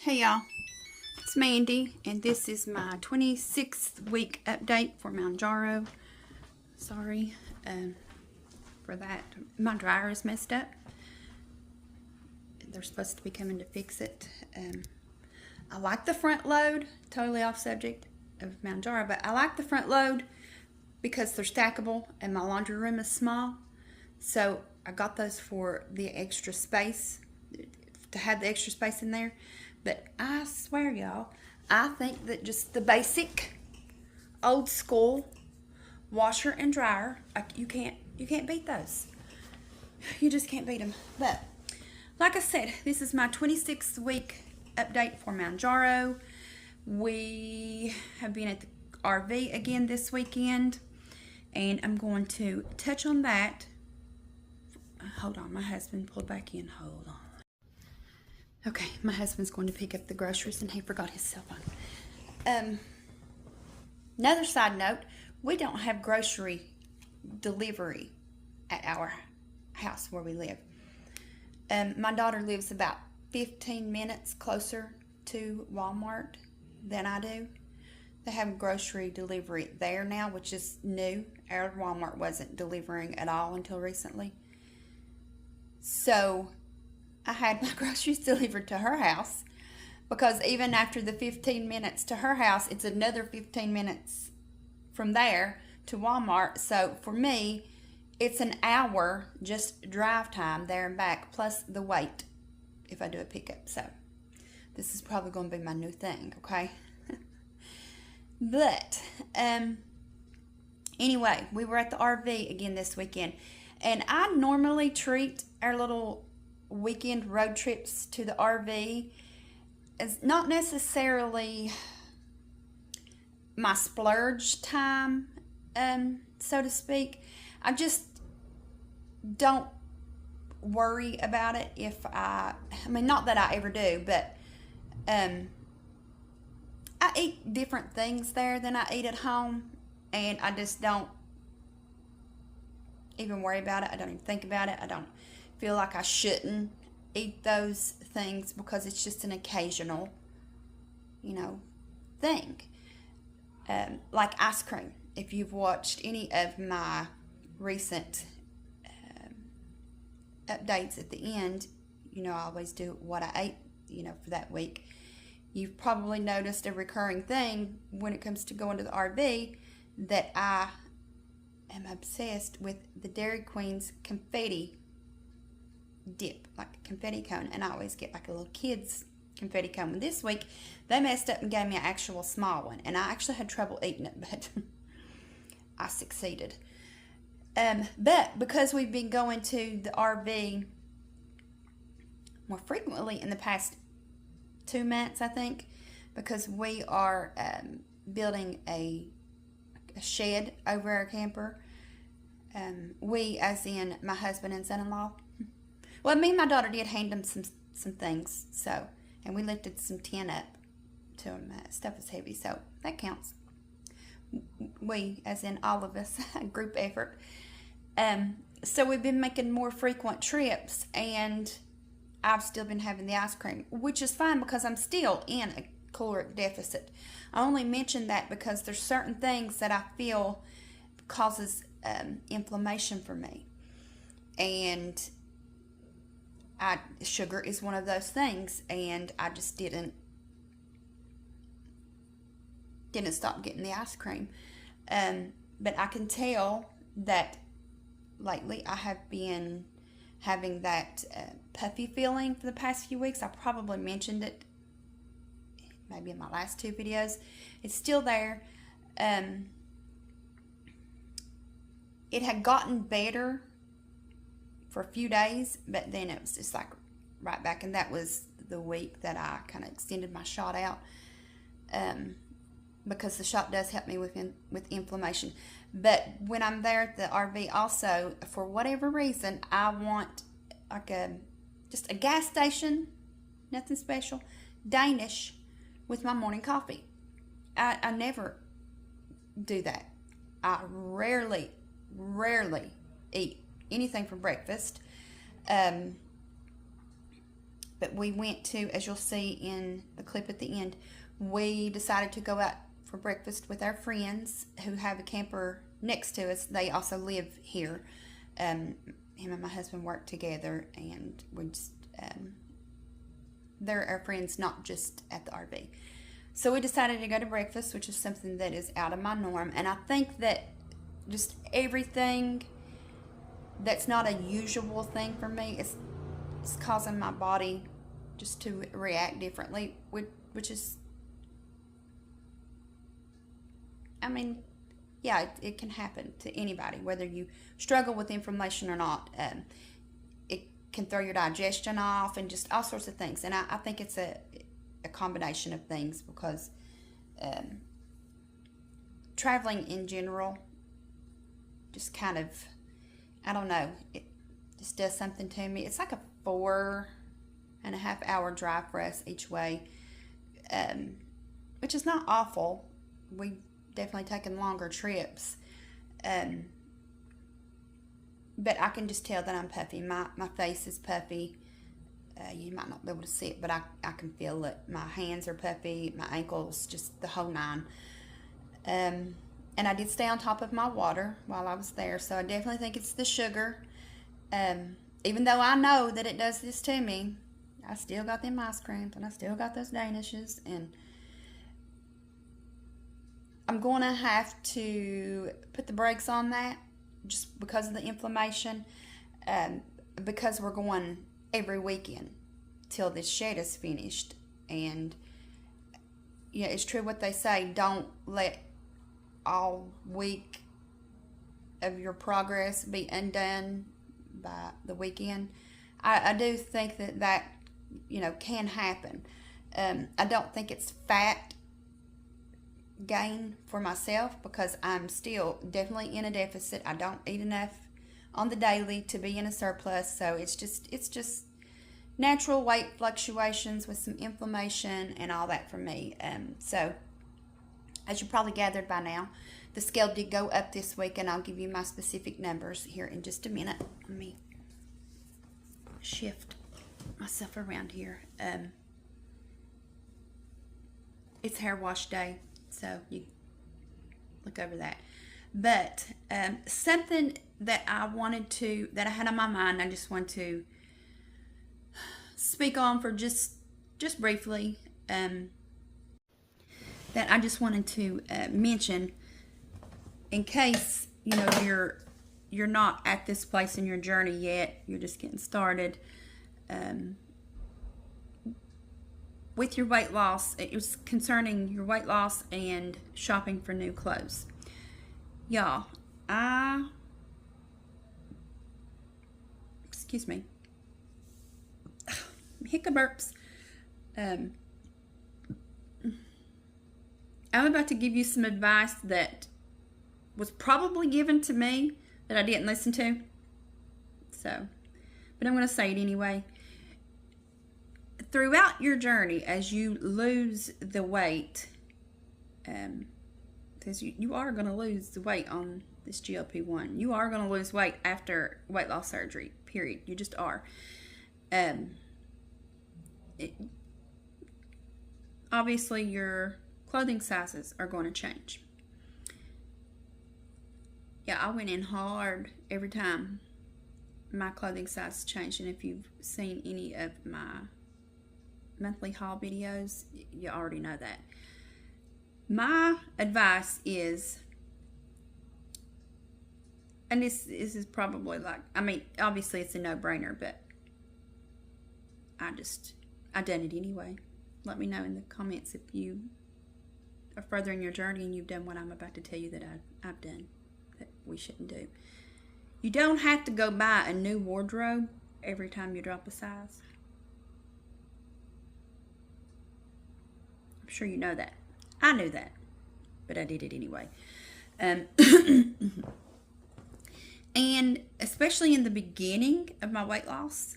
Hey y'all, it's Mandy, and this is my 26th week update for Mounjaro. Sorry for that. My dryer is messed up. They're supposed to be coming to fix it. I like the front load, totally off subject of Mounjaro, but I like the front load because they're stackable and my laundry room is small. So I got those for the extra space, to have the extra space in there. But I swear, y'all, I think that just the basic old school washer and dryer, you can't beat those. You just can't beat them. But like I said, this is my 26th week update for Mounjaro. We have been at the RV again this weekend, and I'm going to touch on that. Hold on, my husband pulled back in. Hold on. Okay, my husband's going to pick up the groceries and he forgot his cell phone. Another side note, we don't have grocery delivery at our house where we live. My daughter lives about 15 minutes closer to Walmart than I do. They have grocery delivery there now, which is new. Our Walmart wasn't delivering at all until recently. So I had my groceries delivered to her house, because even after the 15 minutes to her house, it's another 15 minutes from there to Walmart. So for me, it's an hour just drive time there and back, plus the wait if I do a pickup. So this is probably going to be my new thing, okay? But anyway, we were at the RV again this weekend, and I normally treat our little weekend road trips to the RV as not necessarily my splurge time, so to speak. I just don't worry about it if I mean, not that I ever do, but I eat different things there than I eat at home, and I just don't even worry about it. I don't even think about it. I don't feel like I shouldn't eat those things because it's just an occasional, thing. Like ice cream. If you've watched any of my recent updates at the end, I always do what I ate, for that week. You've probably noticed a recurring thing when it comes to going to the RV, that I am obsessed with the Dairy Queen's confetti dip, like a confetti cone, and I always get like a little kid's confetti cone. And this week they messed up and gave me an actual small one, and I actually had trouble eating it, but I succeeded. But because we've been going to the RV more frequently in the past 2 months, I think, because we are building a shed over our camper. We, as in my husband and son-in-law. Well, me and my daughter did hand them some things, so, and we lifted some tin up to them. Stuff is heavy, so that counts. We, as in all of us, group effort. So we've been making more frequent trips, and I've still been having the ice cream, which is fine because I'm still in a caloric deficit. I only mention that because there's certain things that I feel causes inflammation for me, and sugar is one of those things, and I just didn't stop getting the ice cream. But I can tell that lately I have been having that puffy feeling for the past few weeks. I probably mentioned it maybe in my last 2 videos. It's still there. It had gotten better for a few days, but then it was just like right back, and that was the week that I kind of extended my shot out, because the shot does help me with inflammation. But when I'm there at the RV, also, for whatever reason, I want like just a gas station, nothing special, Danish with my morning coffee. I never do that. I rarely eat anything for breakfast. But but we went to, as you'll see in the clip at the end, we decided to go out for breakfast with our friends who have a camper next to us. They also live here. Him and my husband work together, and we just, they're our friends, not just at the RV. So we decided to go to breakfast, which is something that is out of my norm. And I think that just everything that's not a usual thing for me is causing my body just to react differently, which is, I mean, yeah, it can happen to anybody, whether you struggle with inflammation or not. It can throw your digestion off and just all sorts of things. And I think it's a combination of things, because traveling in general just kind of, I don't know, it just does something to me. It's like a 4.5 hour drive for us each way, which is not awful. We've definitely taken longer trips, but I can just tell that I'm puffy. My face is puffy. You might not be able to see it, but I can feel it. My hands are puffy, my ankles, just the whole nine. And I did stay on top of my water while I was there, so I definitely think it's the sugar. Even though I know that it does this to me, I still got them ice creams, and I still got those Danishes, and I'm going to have to put the brakes on that just because of the inflammation, because we're going every weekend till this shed is finished. And yeah, it's true what they say, don't let all week of your progress be undone by the weekend. I do think that can happen. I don't think it's fat gain for myself, because I'm still definitely in a deficit. I don't eat enough on the daily to be in a surplus, so it's just natural weight fluctuations with some inflammation and all that for me. So as you probably gathered by now, the scale did go up this week, and I'll give you my specific numbers here in just a minute. Let me shift myself around here. It's hair wash day, so you look over that. But something that I had on my mind, I just want to speak on for just briefly, that I just wanted to mention in case you're not at this place in your journey yet, you're just getting started with your weight loss. It was concerning your weight loss and shopping for new clothes. Y'all, excuse me, hiccup burps. I'm about to give you some advice that was probably given to me that I didn't listen to. So, but I'm going to say it anyway. Throughout your journey, as you lose the weight, because you are going to lose the weight on this GLP-1. You are going to lose weight after weight loss surgery, period. You just are. Obviously, your clothing sizes are going to change. Yeah, I went in hard every time my clothing size changed. And if you've seen any of my monthly haul videos, you already know that. My advice is, and this is probably obviously it's a no-brainer, but I done it anyway. Let me know in the comments if you are further in your journey and you've done what I'm about to tell you that I've done that we shouldn't do. You don't have to go buy a new wardrobe every time you drop a size. I'm sure you know that. I knew that, but I did it anyway. And especially in the beginning of my weight loss,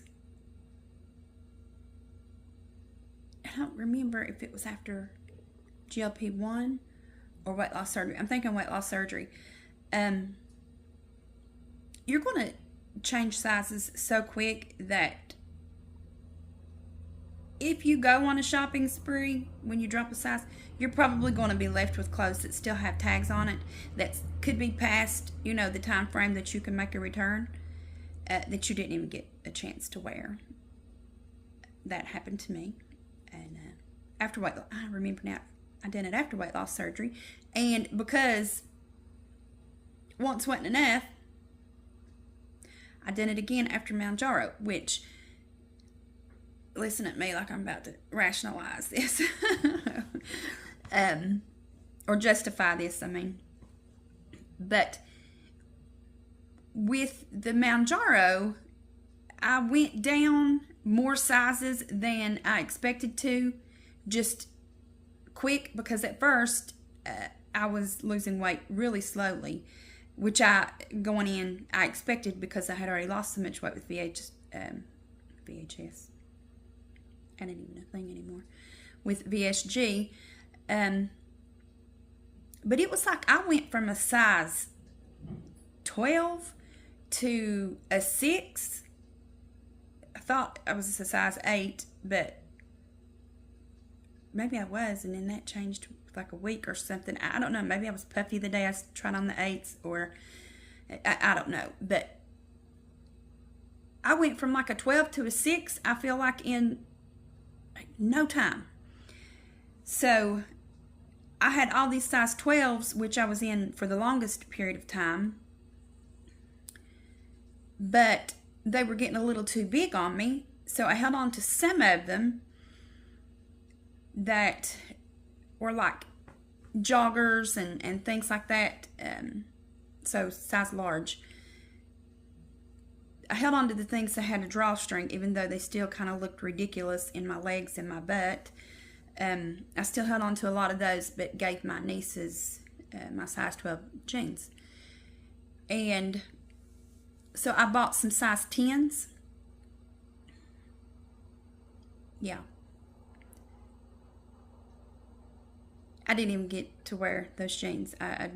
I don't remember if it was after GLP-1 or weight loss surgery. I'm thinking weight loss surgery. You're going to change sizes so quick that if you go on a shopping spree, when you drop a size, you're probably going to be left with clothes that still have tags on it that could be past, you know, the time frame that you can make a return, that you didn't even get a chance to wear. That happened to me. And after weight loss, I remember now, I did it after weight loss surgery. And because once wasn't enough, I did it again after Mounjaro, which, listen at me like I'm about to rationalize this. Or justify this, I mean. But with the Mounjaro, I went down more sizes than I expected to, just quick, because at first I was losing weight really slowly, which going in, I expected because I had already lost so much weight with VHS. I didn't even know a thing anymore. With VSG. But it was like I went from a size 12 to a 6. I thought I was a size 8, but maybe I was, and then that changed like a week or something. I don't know. Maybe I was puffy the day I tried on the 8s, or I don't know. But I went from like a 12 to a 6, I feel like, in no time. So I had all these size 12s, which I was in for the longest period of time, but they were getting a little too big on me, so I held on to some of them that were like joggers and things like that, so size large. I held on to the things that had a drawstring, even though they still kind of looked ridiculous in my legs and my butt. I still held on to a lot of those, but gave my nieces my size 12 jeans. And so I bought some size 10s. Yeah. I didn't even get to wear those jeans. I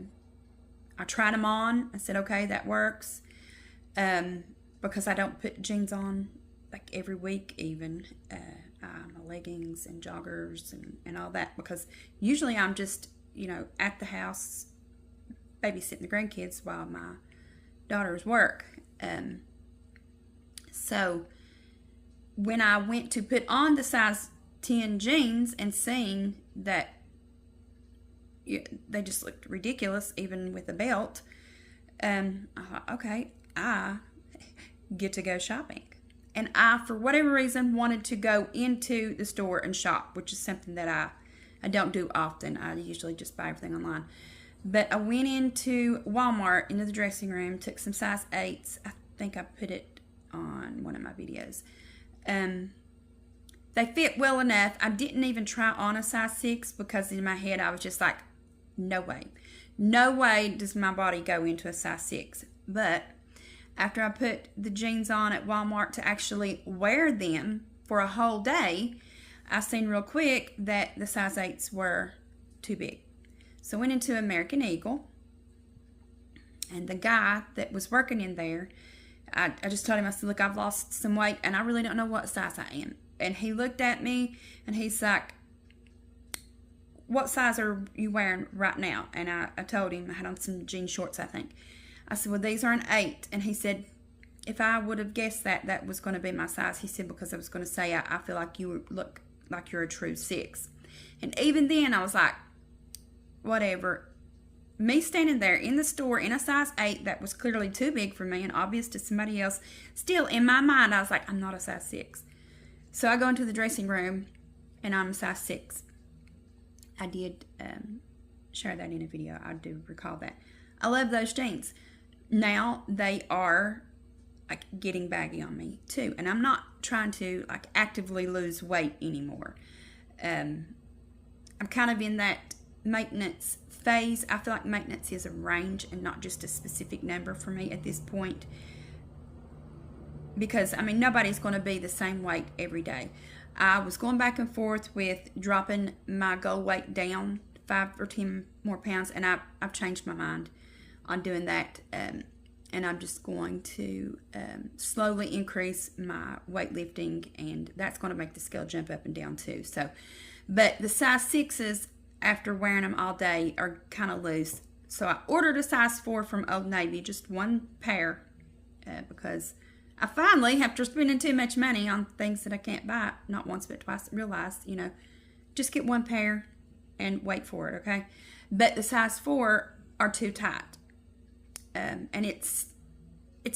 tried them on. I said, okay, that works. Because I don't put jeans on like every week even. My leggings and joggers and all that, because usually I'm just, you know, at the house babysitting the grandkids while my daughters work. So when I went to put on the size 10 jeans and seeing that they just looked ridiculous even with a belt, I thought, okay, I get to go shopping. And I, for whatever reason, wanted to go into the store and shop, which is something that I don't do often. I usually just buy everything online. But I went into Walmart, into the dressing room, took some size 8s. I think I put it on one of my videos. They fit well enough. I didn't even try on a size 6 because in my head I was just like, no way. No way does my body go into a size 6. But after I put the jeans on at Walmart to actually wear them for a whole day, I seen real quick that the size 8s were too big. So I went into American Eagle, and the guy that was working in there, I just told him, I said, look, I've lost some weight, and I really don't know what size I am. And he looked at me, and he's like, what size are you wearing right now? And I told him I had on some jean shorts, I think. I said, well, these are an 8. And he said, if I would have guessed that was going to be my size, he said, because I was going to say, I feel like you look like you're a true 6. And even then, I was like, whatever. Me standing there in the store in a size 8 that was clearly too big for me and obvious to somebody else, still in my mind, I was like, I'm not a size 6. So I go into the dressing room, and I'm a size 6. I did share that in a video. I do recall that. I love those jeans. Now they are like getting baggy on me too, and I'm not trying to like actively lose weight anymore. I'm kind of in that maintenance phase. I feel like maintenance is a range and not just a specific number for me at this point, because I mean, nobody's going to be the same weight every day. I was going back and forth with dropping my goal weight down 5 or 10 more pounds, and I've changed my mind on doing that. and I'm just going to slowly increase my weightlifting, and that's going to make the scale jump up and down too. So, but the size 6s, after wearing them all day, are kind of loose. So I ordered a size 4 from Old Navy, just one pair, because I finally, after spending too much money on things that I can't buy, not once but twice, realized, just get one pair and wait for it, okay? But the size 4 are too tight. And it's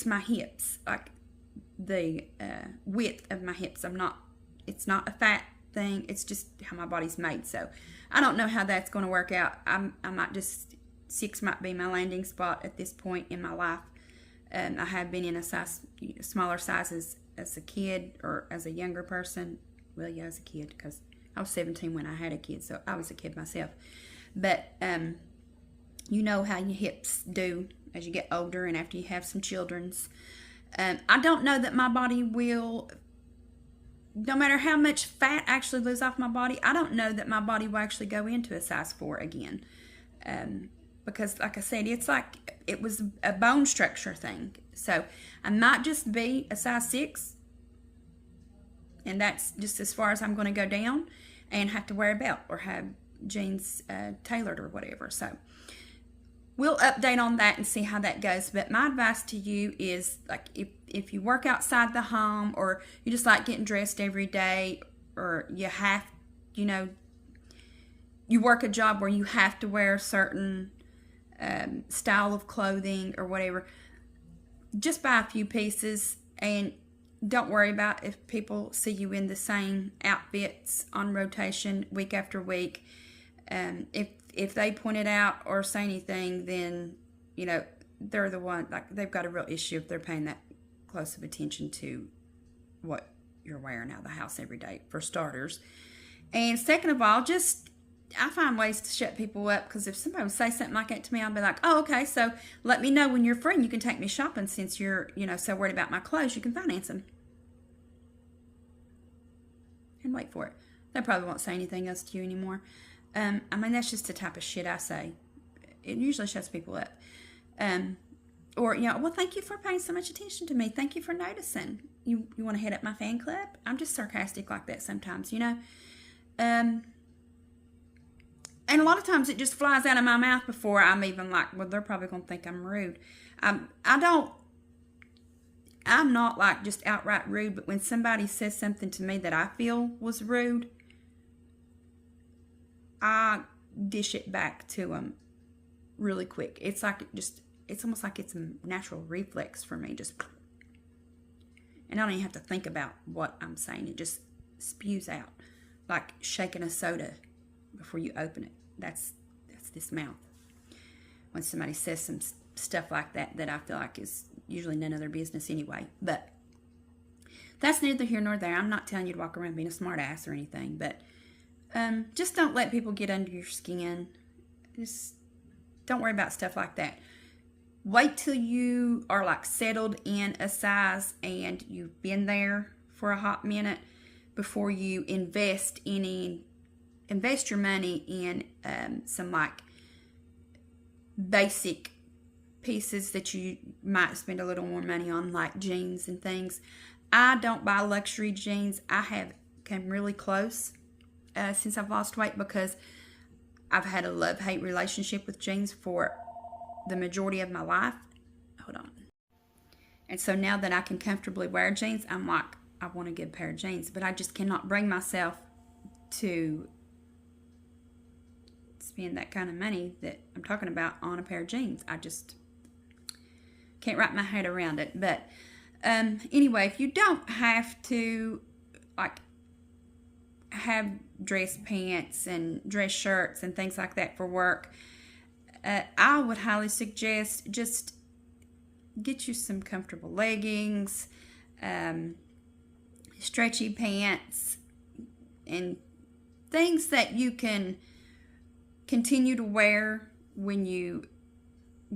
my hips, like the width of my hips. It's not a fat thing, it's just how my body's made. So I don't know how that's going to work out. I might just, 6 might be my landing spot at this point in my life. I have been in a size, smaller sizes as a kid or as a younger person. Well, yeah, as a kid, because I was 17 when I had a kid, so I was a kid myself. But you know how your hips do as you get older and after you have some children's. I don't know that my body will, no matter how much fat actually lose off my body, I don't know that my body will actually go into a size 4 again. Because like I said, it's like it was a bone structure thing. So I might just be a size 6, and that's just as far as I'm going to go down, and have to wear a belt or have jeans tailored or whatever. So we'll update on that and see how that goes. But my advice to you is, like, if you work outside the home, or you just like getting dressed every day, or you have, you work a job where you have to wear a certain style of clothing or whatever, just buy a few pieces and don't worry about if people see you in the same outfits on rotation week after week. If they point it out or say anything, then they're the one, like, they've got a real issue if they're paying that close of attention to what you're wearing out of the house every day, for starters. And second of all, I find ways to shut people up, because if somebody would say something like that to me, I'll be like, oh, okay, so let me know when you're free and you can take me shopping, since you're, so worried about my clothes, you can finance them. And wait for it. They probably won't say anything else to you anymore. That's just the type of shit I say. It usually shuts people up. Or, well, thank you for paying so much attention to me. Thank you for noticing. You want to hit up my fan club? I'm just sarcastic like that sometimes, And a lot of times it just flies out of my mouth before I'm even like, well, they're probably going to think I'm rude. I'm not like just outright rude, but when somebody says something to me that I feel was rude, I dish it back to them really quick. It's like it's almost like it's a natural reflex for me. And I don't even have to think about what I'm saying. It just spews out like shaking a soda before you open it. That's this mouth. When somebody says some stuff like that I feel like is usually none of their business anyway. But that's neither here nor there. I'm not telling you to walk around being a smart ass or anything, but just don't let people get under your skin. Just don't worry about stuff like that. Wait till you are like settled in a size and you've been there for a hot minute before you invest your money in some like basic pieces that you might spend a little more money on, like jeans and things. I don't buy luxury jeans. I have come really close since I've lost weight, because I've had a love-hate relationship with jeans for the majority of my life. Hold on. And so now that I can comfortably wear jeans, I'm like, I want a good pair of jeans, but I just cannot bring myself to spend that kind of money that I'm talking about on a pair of jeans. I just can't wrap my head around it. But anyway, if you don't have to like have dress pants and dress shirts and things like that for work, I would highly suggest just get you some comfortable leggings, stretchy pants, and things that you can continue to wear when you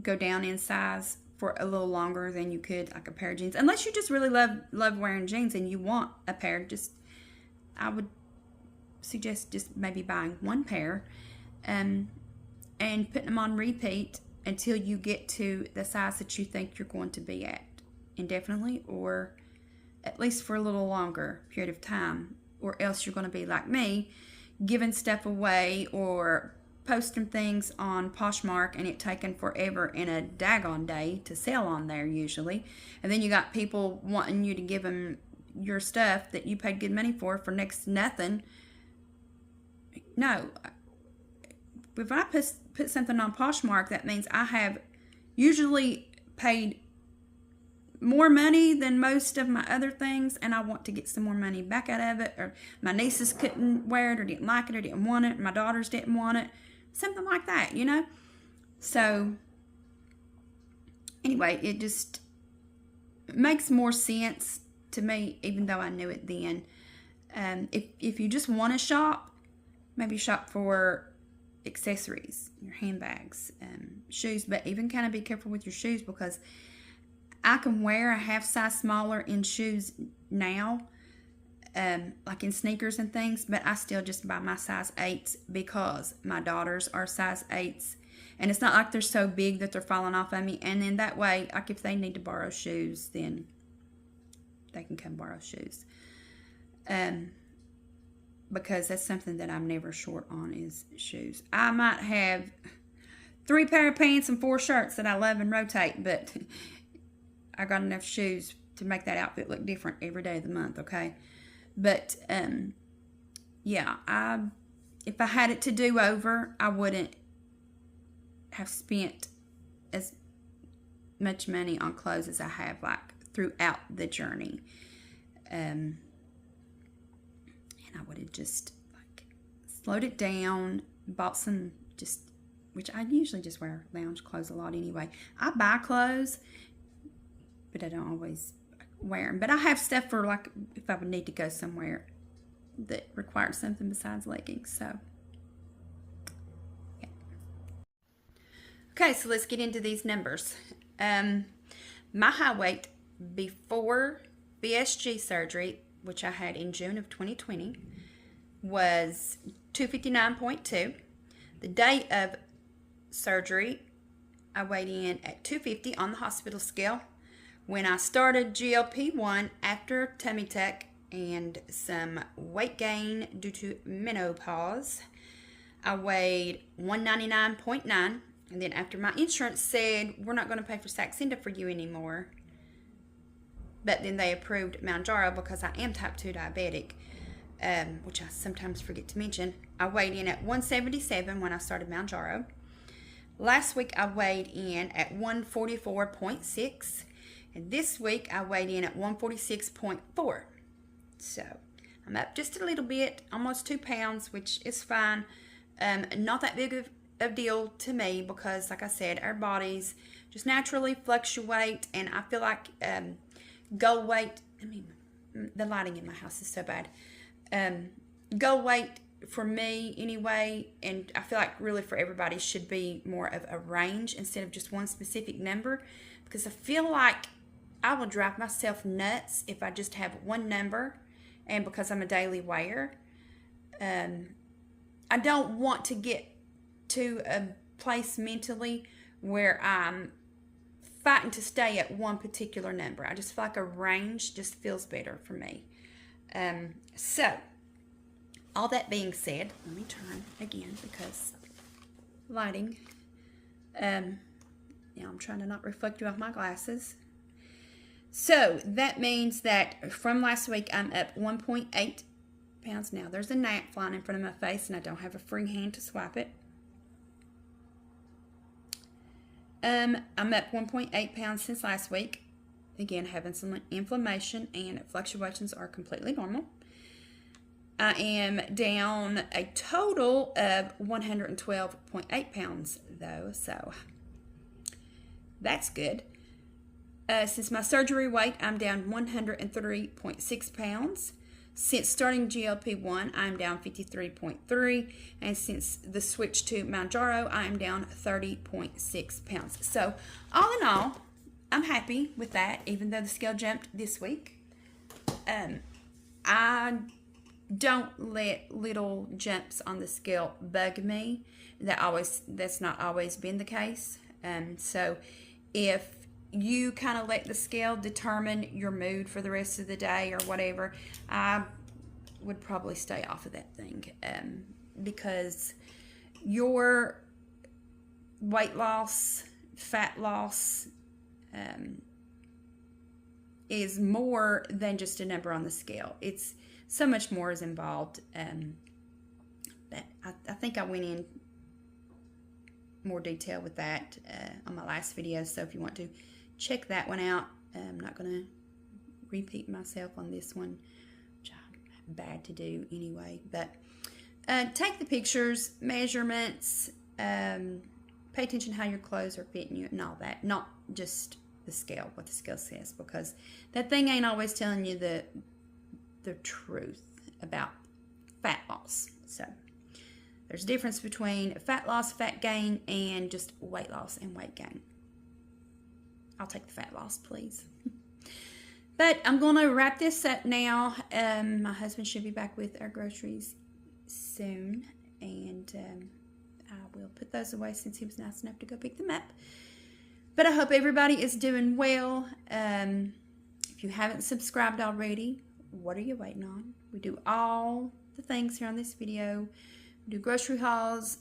go down in size for a little longer than you could like a pair of jeans. Unless you just really love wearing jeans and you want a pair, I would suggest just maybe buying one pair and putting them on repeat until you get to the size that you think you're going to be at indefinitely, or at least for a little longer period of time, or else you're going to be like me, giving stuff away or posting things on Poshmark and it taking forever and a daggone day to sell on there usually. And then you got people wanting you to give them your stuff that you paid good money for next to nothing. No. If I put something on Poshmark, that means I have usually paid more money than most of my other things, and I want to get some more money back out of it, or my nieces couldn't wear it or didn't like it or didn't want it, my daughters didn't want it, something like that, you know. So anyway, it just makes more sense to me, even though I knew it then. If you just want to shop, maybe shop for accessories, your handbags, shoes, but even kind of be careful with your shoes, because I can wear a half size smaller in shoes now, like in sneakers and things, but I still just buy my size 8s because my daughters are size 8s, and it's not like they're so big that they're falling off of me. And then that way, like if they need to borrow shoes, then they can come borrow shoes, because that's something that I'm never short on, is shoes. I might have 3 pair of pants and 4 shirts that I love and rotate, but I got enough shoes to make that outfit look different every day of the month, okay? But, yeah, if I had it to do over, I wouldn't have spent as much money on clothes as I have, like, throughout the journey. And I would have just, like, slowed it down, bought some which I usually just wear lounge clothes a lot anyway. I buy clothes, but I don't always wear them. But I have stuff for, like, if I would need to go somewhere that requires something besides leggings. So, yeah. Okay, so let's get into these numbers. My high weight before BSG surgery, which I had in June of 2020, was 259.2. The day of surgery, I weighed in at 250 on the hospital scale. When I started GLP-1 after tummy tuck and some weight gain due to menopause, I weighed 199.9. And then after my insurance said, we're not going to pay for Saxenda for you anymore, but then they approved Mounjaro because I am type 2 diabetic, which I sometimes forget to mention, I weighed in at 177 when I started Mounjaro. Last week I weighed in at 144.6. And this week, I weighed in at 146.4. So, I'm up just a little bit, almost 2 pounds, which is fine. Not that big of a deal to me because, like I said, our bodies just naturally fluctuate. And I feel like goal weight, the lighting in my house is so bad. Goal weight for me anyway, and I feel like really for everybody, should be more of a range instead of just one specific number. Because I feel like I will drive myself nuts if I just have one number, and because I'm a daily weigher. I don't want to get to a place mentally where I'm fighting to stay at one particular number. I just feel like a range just feels better for me. So, all that being said, let me turn again because lighting. Now I'm trying to not reflect you off my glasses. So that means that from last week, I'm up 1.8 pounds now. There's a gnat flying in front of my face, and I don't have a free hand to swipe it. I'm up 1.8 pounds since last week. Again, having some inflammation, and fluctuations are completely normal. I am down a total of 112.8 pounds, though, so that's good. Since my surgery weight, I'm down 103.6 pounds. Since starting GLP-1, I'm down 53.3. And since the switch to Mounjaro, I'm down 30.6 pounds. So, all in all, I'm happy with that, even though the scale jumped this week. I don't let little jumps on the scale bug me. That's not always been the case. So if you kind of let the scale determine your mood for the rest of the day or whatever, I would probably stay off of that thing, because your weight loss, fat loss, is more than just a number on the scale. It's so much more is involved. But I think I went in more detail with that on my last video, so if you want to check that one out, I'm not going to repeat myself on this one, which I'm bad to do anyway. But take the pictures, measurements, pay attention how your clothes are fitting you and all that, not just the scale, what the scale says, because that thing ain't always telling you the truth about fat loss. So there's a difference between fat loss, fat gain, and just weight loss and weight gain. I'll take the fat loss, please. But I'm going to wrap this up now. My husband should be back with our groceries soon, and I will put those away since he was nice enough to go pick them up. But I hope everybody is doing well. If you haven't subscribed already, what are you waiting on? We do all the things here on this video. We do grocery hauls,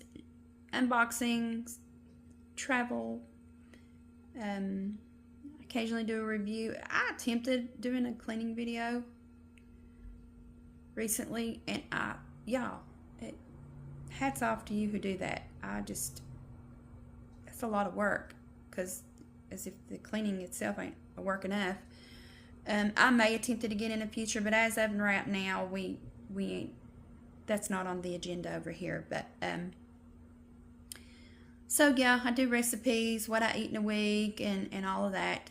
unboxings, travel, occasionally do a review. I attempted doing a cleaning video recently, and y'all, hats off to you who do that. That's a lot of work, because as if the cleaning itself ain't work enough. I may attempt it again in the future, but as of right now, we ain't. That's not on the agenda over here. But so yeah, I do recipes, what I eat in a week, and all of that.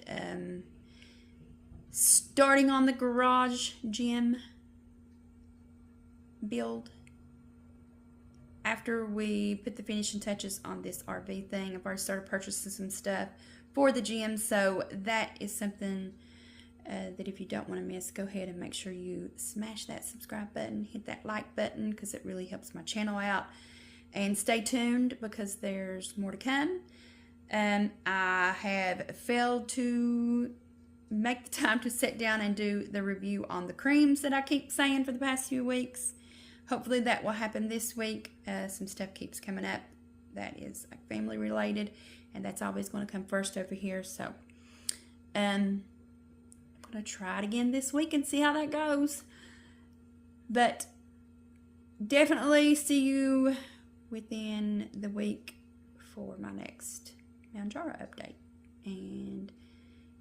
Starting on the garage gym build. After we put the finishing touches on this RV thing, I've already started purchasing some stuff for the gym, so that is something that if you don't want to miss, go ahead and make sure you smash that subscribe button, hit that like button, because it really helps my channel out. And stay tuned, because there's more to come. I have failed to make the time to sit down and do the review on the creams that I keep saying for the past few weeks. Hopefully that will happen this week. Some stuff keeps coming up that is like family related, and that's always going to come first over here. So I'm going to try it again this week and see how that goes. But definitely see you within the week for my next Mounjaro update. And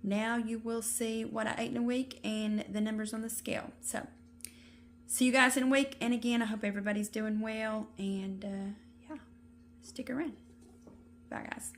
now you will see what I ate in a week and the numbers on the scale. So see you guys in a week. And again, I hope everybody's doing well. And yeah, stick around. Bye, guys.